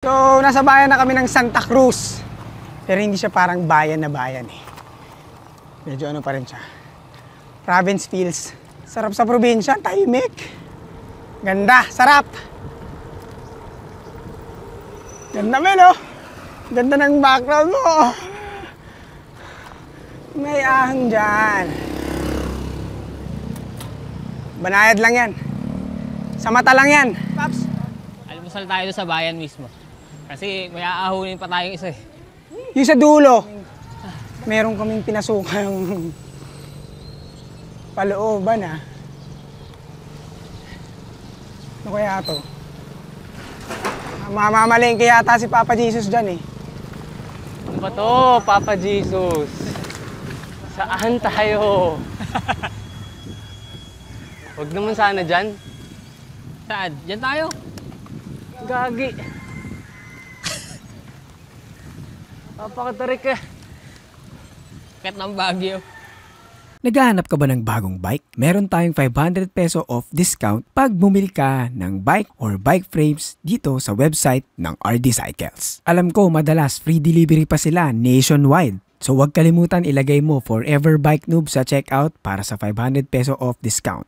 So, nasa bayan na kami ng Santa Cruz. Pero hindi siya parang bayan na bayan eh. Medyo ano pa rin siya. Province feels. Sarap sa probinsya, tahimik. Ganda, sarap. Ganda Mel, oh. Ganda ng background mo. May ahang dyan. Banayad lang yan. Sa mata lang yan. Paps. Almusal tayo doon sa bayan mismo. Kasi may aahunin pa tayong isa eh. Yung sa dulo, meron kaming pinasukang palooban ah. Ano kaya to? Mamamalengke yata si Papa Jesus dyan eh. Ano ba to, Papa Jesus? Saan tayo? Huwag naman sana dyan. Saan? Diyan tayo. Gagi. Papakatarik ka. Ket ng Baguio. Naghahanap ka ba ng bagong bike? Meron tayong 500 peso off discount pag bumili ka ng bike or bike frames dito sa website ng RD Cycles. Alam ko madalas free delivery pa sila nationwide. So huwag kalimutan ilagay mo Forever Bike Noob sa checkout para sa 500 peso off discount.